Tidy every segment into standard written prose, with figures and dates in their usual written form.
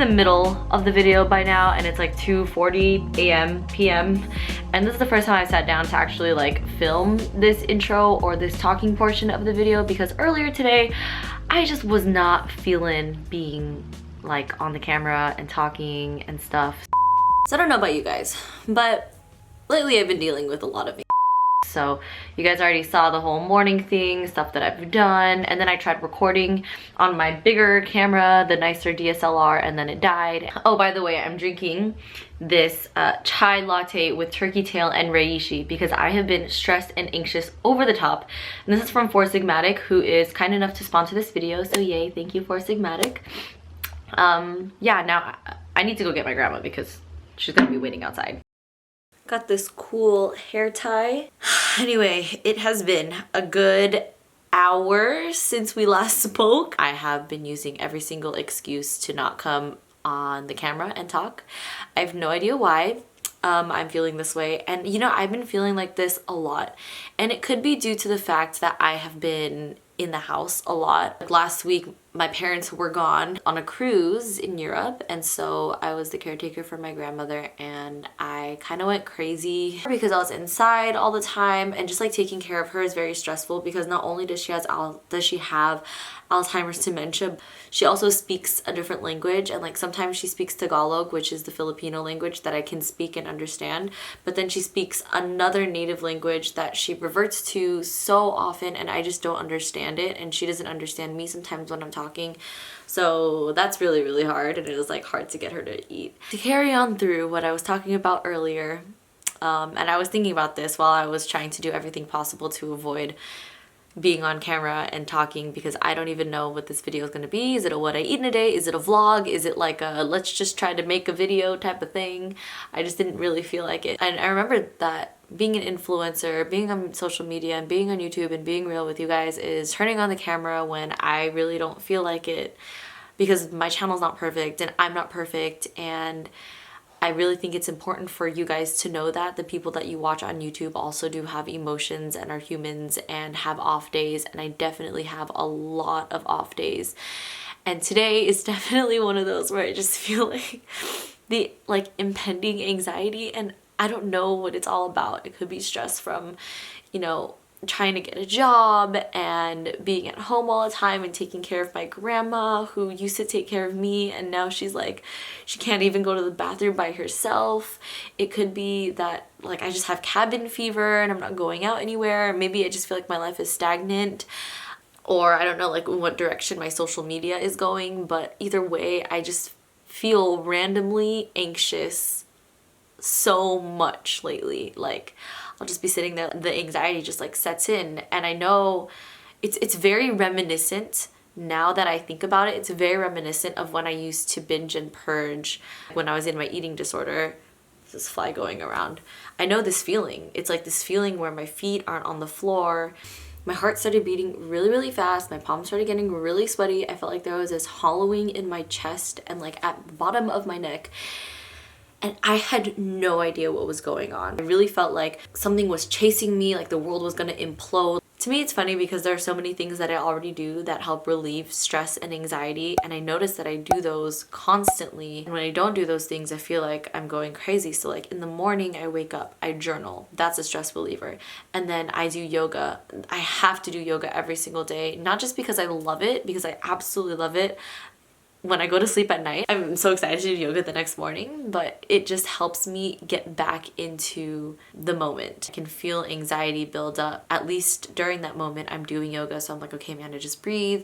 the middle of the video by now, and it's like 2:40 a.m. p.m. and this is the first time I sat down to actually like film this intro or this talking portion of the video, because earlier today I just was not feeling being like on the camera and talking and stuff. So I don't know about you guys, but lately I've been dealing with a lot of so you guys already saw the whole morning thing, stuff that I've done, and then I tried recording on my bigger camera, the nicer DSLR, and then it died. Oh, by the way, I'm drinking this chai latte with turkey tail and reishi because I have been stressed and anxious over the top. And this is from Four Sigmatic, who is kind enough to sponsor this video, so yay, thank you Four Sigmatic. Yeah, now I need to go get my grandma because she's gonna be waiting outside. Got this cool hair tie. Anyway, it has been a good hour since we last spoke. I have been using every single excuse to not come on the camera and talk. I have no idea why. I'm feeling this way, and you know, I've been feeling like this a lot, and it could be due to the fact that I have been in the house a lot. Like last week my parents were gone on a cruise in Europe, and so I was the caretaker for my grandmother, and I kind of went crazy because I was inside all the time, and just like taking care of her is very stressful because not only does she have Alzheimer's dementia, she also speaks a different language, and like sometimes she speaks Tagalog, which is the Filipino language that I can speak and understand, but then she speaks another native language that she reverts to so often, and I just don't understand it, and she doesn't understand me sometimes when I'm talking. So that's really hard, and it was like hard to get her to eat. To carry on through what I was talking about earlier, and I was thinking about this while I was trying to do everything possible to avoid being on camera and talking, because I don't even know what this video is going to be. Is it a what I eat in a day? Is it a vlog? Is it like a let's just try to make a video type of thing? I just didn't really feel like it. And I remember that being an influencer, being on social media and being on YouTube and being real with you guys is turning on the camera when I really don't feel like it, because my channel's not perfect and I'm not perfect, and I really think it's important for you guys to know that the people that you watch on YouTube also do have emotions and are humans and have off days, and I definitely have a lot of off days. And today is definitely one of those where I just feel like the impending anxiety, and I don't know what it's all about. It could be stress from, you know, trying to get a job and being at home all the time and taking care of my grandma who used to take care of me, and now she's like, she can't even go to the bathroom by herself. It could be that like I just have cabin fever and I'm not going out anywhere. Maybe I just feel like my life is stagnant, or I don't know like what direction my social media is going, but either way I just feel randomly anxious so much lately. Like I'll just be sitting there, the anxiety just like sets in, and I know it's very reminiscent now that I think about it. It's very reminiscent of when I used to binge and purge when I was in my eating disorder. This fly going around. I know this feeling. It's like this feeling where my feet aren't on the floor. My heart started beating really fast. My palms started getting really sweaty. I felt like there was this hollowing in my chest and like at the bottom of my neck. And I had no idea what was going on. I really felt like something was chasing me, like the world was gonna implode. To me, it's funny because there are so many things that I already do that help relieve stress and anxiety, and I notice that I do those constantly. And when I don't do those things, I feel like I'm going crazy. So like in the morning, I wake up, I journal. That's a stress reliever. And then I do yoga. I have to do yoga every single day, not just because I love it, because I absolutely love it. When I go to sleep at night, I'm so excited to do yoga the next morning, but it just helps me get back into the moment. I can feel anxiety build up, at least during that moment I'm doing yoga. So I'm like, okay, Amanda, just breathe.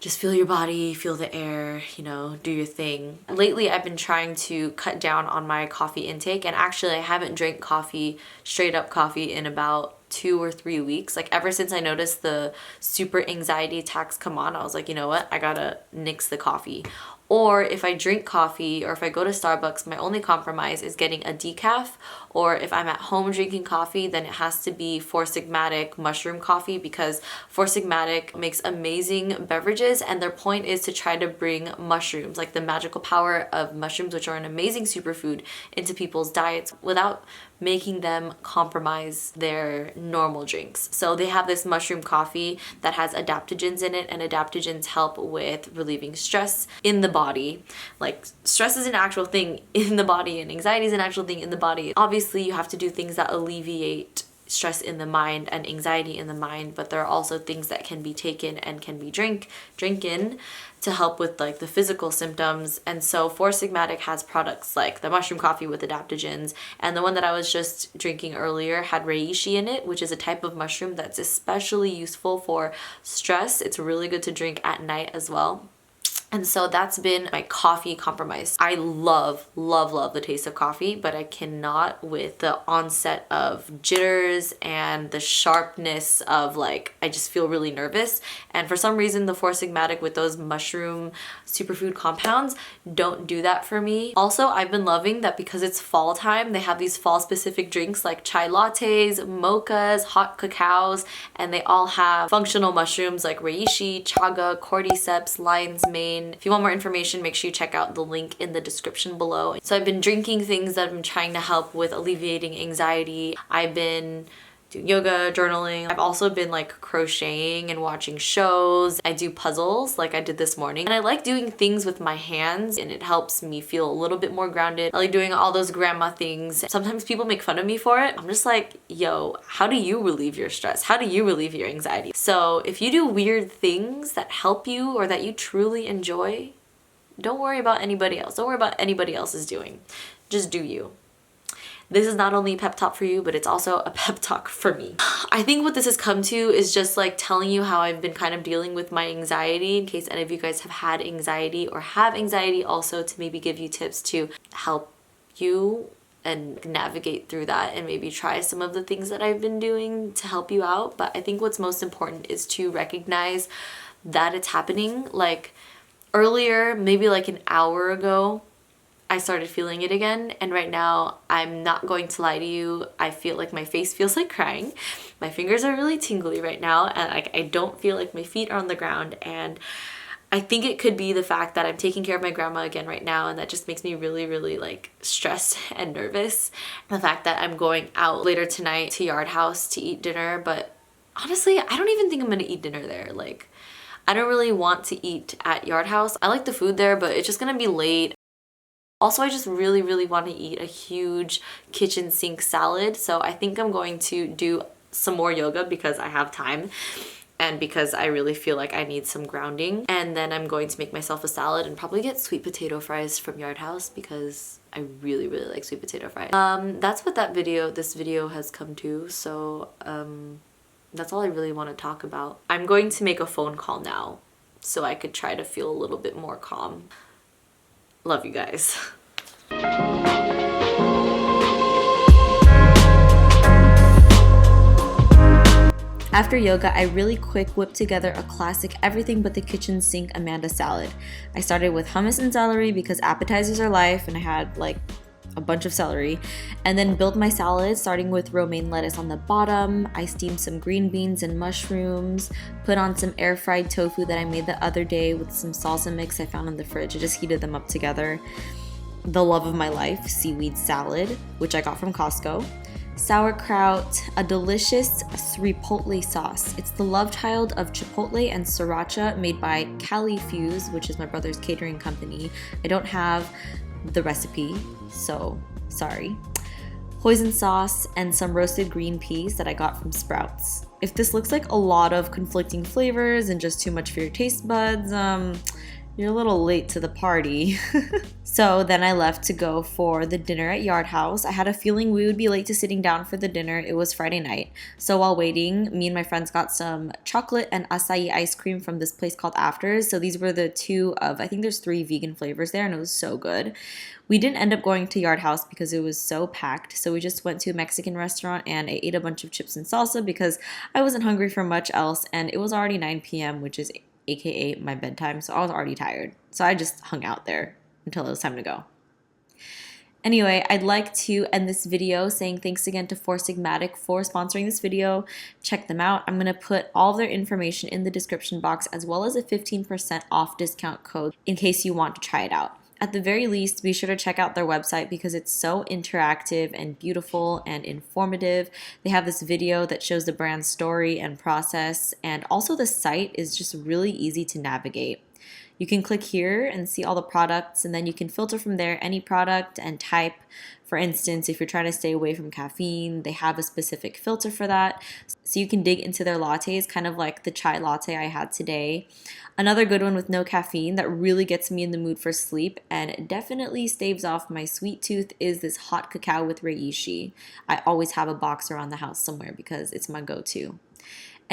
Just feel your body, feel the air, you know, do your thing. Lately, I've been trying to cut down on my coffee intake, and actually I haven't drank coffee, straight up coffee, in about 2 or 3 weeks. Like ever since I noticed the super anxiety attacks come on, I was like, you know what, I gotta nix the coffee. Or if I drink coffee or if I go to Starbucks, my only compromise is getting a decaf or if I'm at home drinking coffee, then it has to be Four Sigmatic mushroom coffee, because Four Sigmatic makes amazing beverages, and their point is to try to bring mushrooms, like the magical power of mushrooms, which are an amazing superfood, into people's diets without making them compromise their normal drinks. So they have this mushroom coffee that has adaptogens in it, and adaptogens help with relieving stress in the body. Like, stress is an actual thing in the body, and anxiety is an actual thing in the body. Obviously, you have to do things that alleviate stress in the mind and anxiety in the mind, but there are also things that can be taken and can be drinking to help with like the physical symptoms. And so Four Sigmatic has products like the mushroom coffee with adaptogens, and the one that I was just drinking earlier had reishi in it, which is a type of mushroom that's especially useful for stress. It's really good to drink at night as well. And so that's been my coffee compromise. I love, love, love the taste of coffee, but I cannot with the onset of jitters and the sharpness of like, I just feel really nervous. And for some reason, the Four Sigmatic with those mushroom superfood compounds don't do that for me. Also, I've been loving that because it's fall time, they have these fall specific drinks like chai lattes, mochas, hot cacaos, and they all have functional mushrooms like reishi, chaga, cordyceps, lion's mane. If you want more information, make sure you check out the link in the description below. So I've been drinking things that I've been trying to help with alleviating anxiety. I've been doing yoga, journaling. I've also been like crocheting and watching shows. I do puzzles like I did this morning. And I like doing things with my hands, and it helps me feel a little bit more grounded. I like doing all those grandma things. Sometimes people make fun of me for it. I'm just like, yo, how do you relieve your stress? How do you relieve your anxiety? So if you do weird things that help you or that you truly enjoy, don't worry about anybody else. Don't worry about anybody else's doing. Just do you. This is not only a pep talk for you, but it's also a pep talk for me. I think what this has come to is just like telling you how I've been kind of dealing with my anxiety, in case any of you guys have had anxiety or have anxiety, also to maybe give you tips to help you and navigate through that, and maybe try some of the things that I've been doing to help you out. But I think what's most important is to recognize that it's happening. Like earlier, maybe like an hour ago, I started feeling it again, and right now, I'm not going to lie to you, I feel like my face feels like crying. My fingers are really tingly right now, and like I don't feel like my feet are on the ground, and I think it could be the fact that I'm taking care of my grandma again right now, and that just makes me really, really like stressed and nervous. The fact that I'm going out later tonight to Yard House to eat dinner, but honestly, I don't even think I'm gonna eat dinner there. Like, I don't really want to eat at Yard House. I like the food there, but it's just gonna be late. Also, I just really, really want to eat a huge kitchen sink salad. So I think I'm going to do some more yoga because I have time and because I really feel like I need some grounding. And then I'm going to make myself a salad and probably get sweet potato fries from Yard House because I really, really like sweet potato fries. That's what this video has come to. So that's all I really want to talk about. I'm going to make a phone call now so I could try to feel a little bit more calm. Love you guys. After yoga, I really quick whipped together a classic everything but the kitchen sink Amanda salad. I started with hummus and celery because appetizers are life, and I had like a bunch of celery, and then built my salad starting with romaine lettuce on the bottom. I steamed some green beans and mushrooms, put on some air fried tofu that I made the other day with some salsa mix I found in the fridge. I just heated them up together. The love of my life, seaweed salad, which I got from Costco. Sauerkraut, a delicious chipotle sauce. It's the love child of chipotle and sriracha, made by Cali Fuse, which is my brother's catering company. I don't have the recipe, so sorry. Hoisin sauce and some roasted green peas that I got from Sprouts. If this looks like a lot of conflicting flavors and just too much for your taste buds, you're a little late to the party. So then I left to go for the dinner at Yard House. I had a feeling we would be late to sitting down for the dinner. It was Friday night. So while waiting, me and my friends got some chocolate and acai ice cream from this place called Afters. So these were the two of, I think there's 3 vegan flavors there, and it was so good. We didn't end up going to Yard House because it was so packed. So we just went to a Mexican restaurant, and I ate a bunch of chips and salsa because I wasn't hungry for much else, and it was already 9 p.m., which is aka my bedtime, so I was already tired. So I just hung out there until it was time to go. Anyway, I'd like to end this video saying thanks again to Four Sigmatic for sponsoring this video. Check them out. I'm going to put all of their information in the description box as well as a 15% off discount code in case you want to try it out. At the very least, be sure to check out their website because it's so interactive and beautiful and informative. They have this video that shows the brand's story and process, and also the site is just really easy to navigate. You can click here and see all the products, and then you can filter from there any product and type. For instance, if you're trying to stay away from caffeine, they have a specific filter for that. So you can dig into their lattes, kind of like the chai latte I had today. Another good one with no caffeine that really gets me in the mood for sleep and definitely staves off my sweet tooth is this hot cacao with reishi. I always have a box around the house somewhere because it's my go-to.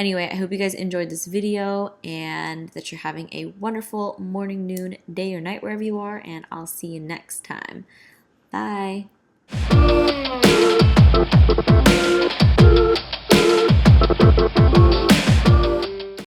Anyway, I hope you guys enjoyed this video and that you're having a wonderful morning, noon, day, or night wherever you are, and I'll see you next time. Bye!